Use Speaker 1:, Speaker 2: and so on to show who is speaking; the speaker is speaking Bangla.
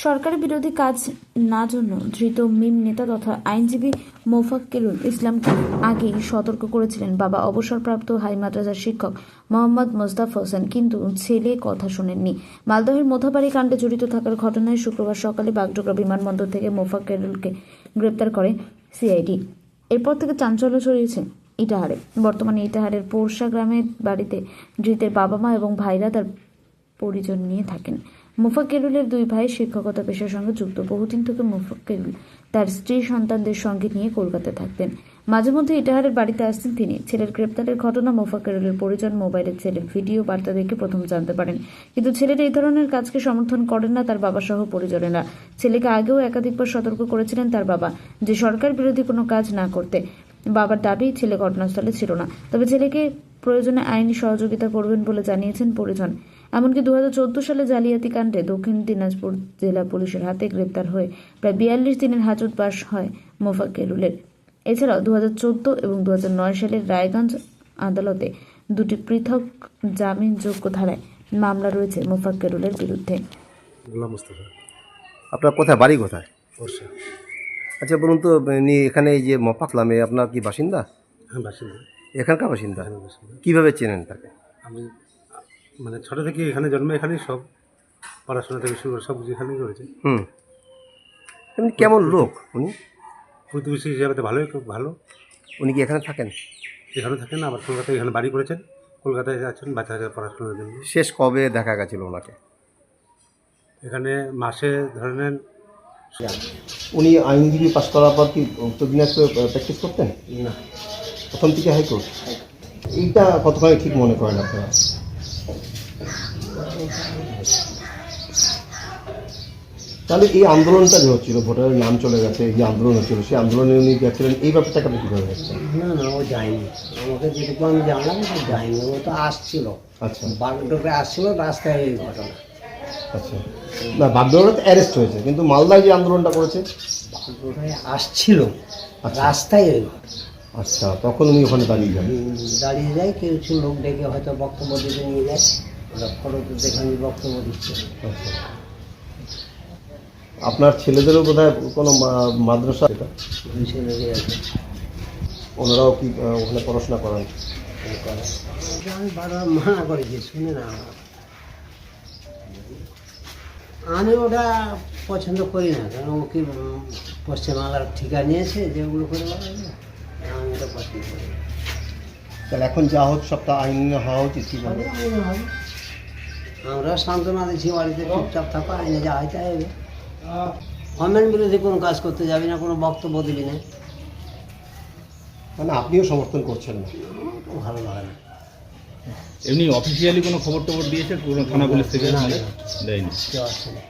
Speaker 1: সরকারি বিরোধী কাজ না জন্য ধৃত মিম নেতা তথা আইনজীবী মোফাক্কেরুল ইসলামকে আগেই সতর্ক করেছিলেন বাবা অবসরপ্রাপ্ত হাই মাদ্রাসার শিক্ষক মোহাম্মদ মোস্তাফা হোসেন, কিন্তু ছেলে কথা শোনেননি। মালদহের মোথাবাড়ি কাণ্ডে জড়িত থাকার ঘটনায় শুক্রবার সকালে বাগডোগরা বিমানবন্দর থেকে মোফাক্কেরুলকে গ্রেপ্তার করে সিআইডি। এরপর থেকে চাঞ্চল্য ছড়িয়েছে ইটাহারে। বর্তমানে ইটাহারের পোরশা গ্রামের বাড়িতে ধৃতের বাবা মা এবং ভাইরা তার পরিজন নিয়ে থাকেন। মোফাক্কেরুলের দুই ভাই শিক্ষকতা পেশার সঙ্গে যুক্ত। বহুদিন থেকে মোফাক্কেরুল তার স্ত্রী সন্তানদের সঙ্গে নিয়ে কলকাতায় থাকতেন। মাঝে মধ্যে ইটাহারের বাড়িতে আসতেন তিনি। ছেলের গ্রেপ্তারের ঘটনা মোফাক্কেরুলের পরিজন মোবাইলে ছেলের ভিডিও বার্তা দেখে প্রথম জানতে পারেন, কিন্তু ছেলের এই ধরনের কাজকে সমর্থন করেন না তার বাবা সহ পরিজনেরা। ছেলেকে আগেও একাধিকবার সতর্ক করেছিলেন তার বাবা যে সরকার বিরোধী কোনো কাজ না করতে। বাবার দাবি ছেলে ঘটনাস্থলে ছিল না, তবে ছেলেকে প্রয়োজনে আইনি সহযোগিতা করবেন বলে জানিয়েছেন পরিজন। এমনকি 2014 সালে জালিয়াতি কাণ্ডে দক্ষিণ দিনাজপুর জেলা পুলিশের হাতে গ্রেপ্তার হয়ে প্রায় 42 দিনের হাজতবাস হয় মোফাক্কেরুলের। এছাড়াও 2014 এবং 2009 সালের রায়গঞ্জ আদালতে দুটি পৃথক জামিনযোগ্য ধারায় মামলা রয়েছে মোফাক্কেরুলের বিরুদ্ধে।
Speaker 2: আপনার কোথায় বাড়ি কোথায়?
Speaker 3: পোরশা।
Speaker 2: আচ্ছা বলুন তো, এখানে এই যে মফাকলামে আপনার কি বাসিন্দা?
Speaker 3: হ্যাঁ, বাসিন্দা।
Speaker 2: এখানকার বাসিন্দা?
Speaker 3: এখানে বাসিন্দা।
Speaker 2: কীভাবে চেনেন তাকে?
Speaker 3: আমি মানে ছোটো থেকে এখানে জন্ম, এখানেই সব পড়াশোনা থেকে শুরু করে সব কিছু এখানেই করেছে।
Speaker 2: এমনি কেমন লোক উনি?
Speaker 3: প্রতিবেশী হিসাবে তো ভালোই, খুব ভালো।
Speaker 2: উনি কি এখানে থাকেন?
Speaker 3: এখানে থাকেন, আবার কলকাতায় এখানে বাড়ি করেছেন, কলকাতায় আছেন বাচ্চা কাচ্চা পড়াশোনার জন্য।
Speaker 2: শেষ কবে দেখা গেছিল ওনাকে?
Speaker 3: এখানে মাসে ধরে নেন।
Speaker 2: উনি আইনজীবী পাশ করার পর কি উত্তর দিনাজপুরে প্র্যাকটিস করতেন?
Speaker 3: না,
Speaker 2: প্রথম থেকে হাইকোর্ট। এইটা কতখানি ঠিক মনে করেন আপনারা? তাহলে এই আন্দোলনটা যে হচ্ছিল, ভোটারের নাম চলে গেছে, যে আন্দোলন হচ্ছিল, সেই আন্দোলনে উনি গেছিলেন, এই ব্যাপারটাকে আপনি কীভাবে দেখছেন?
Speaker 4: না না, ও যায়নি। আমাকে যেটুকু আমি জানলাম ও যায়নি। ও তো আসছিল,
Speaker 2: আচ্ছা
Speaker 4: বাগডোগরা আসছিল, রাস্তায় এই ঘটনা।
Speaker 2: আচ্ছা, না বাগডোগরাতে অ্যারেস্ট হয়েছে, কিন্তু মালদায় যে আন্দোলনটা করেছে
Speaker 4: বাগডোগরায় আসছিল,
Speaker 2: আচ্ছা।
Speaker 4: রাস্তায় এই ঘটনা।
Speaker 2: আচ্ছা, তখন উনি ওখানে দাঁড়িয়ে যান।
Speaker 4: দাঁড়িয়ে যায়, কিছু লোক ডেকে হয়তো বক্তব্য দিতে নিয়ে যায়। ওরা ফটোতে দেখে আমি বক্তব্য দিচ্ছে।
Speaker 2: আচ্ছা, আপনার ছেলেদেরও বোধহয় কোনো মাদ্রাসা, এটা
Speaker 4: দুই ছেলেকে আছে,
Speaker 2: ওনারাও কি ওখানে পড়াশোনা করান?
Speaker 4: আমি বারবার মানা করেছি, শুনে না। আমি ওটা পছন্দ করি না, কারণ ও কি পশ্চিমবাংলার ঠিকা নিয়েছে যেগুলো করে বলা যায়, আমি ওটা পছন্দ করি না।
Speaker 2: তাহলে এখন যা হচ্ছে সবটা আইনে হওয়া উচিত, কি বলে?
Speaker 4: সবই আইনে হবে। আমরা সান্ত্বনা দিচ্ছি, বাড়িতে চুপচাপ থাকো, আইনে যা হয় তাই হবে। গভর্নমেন্ট বিরোধী কোনো কাজ করতে যাবি না, কোনো বক্তব্য দিবি না।
Speaker 2: মানে আপনিও সমর্থন করছেন না?
Speaker 4: আমার ভালো লাগে না।
Speaker 5: এমনি অফিসিয়ালি কোনো খবর টবর দিয়েছে কোনো থানা পুলিশ থেকে?
Speaker 4: না,
Speaker 5: দেয়নি।
Speaker 4: কেউ আসছে না।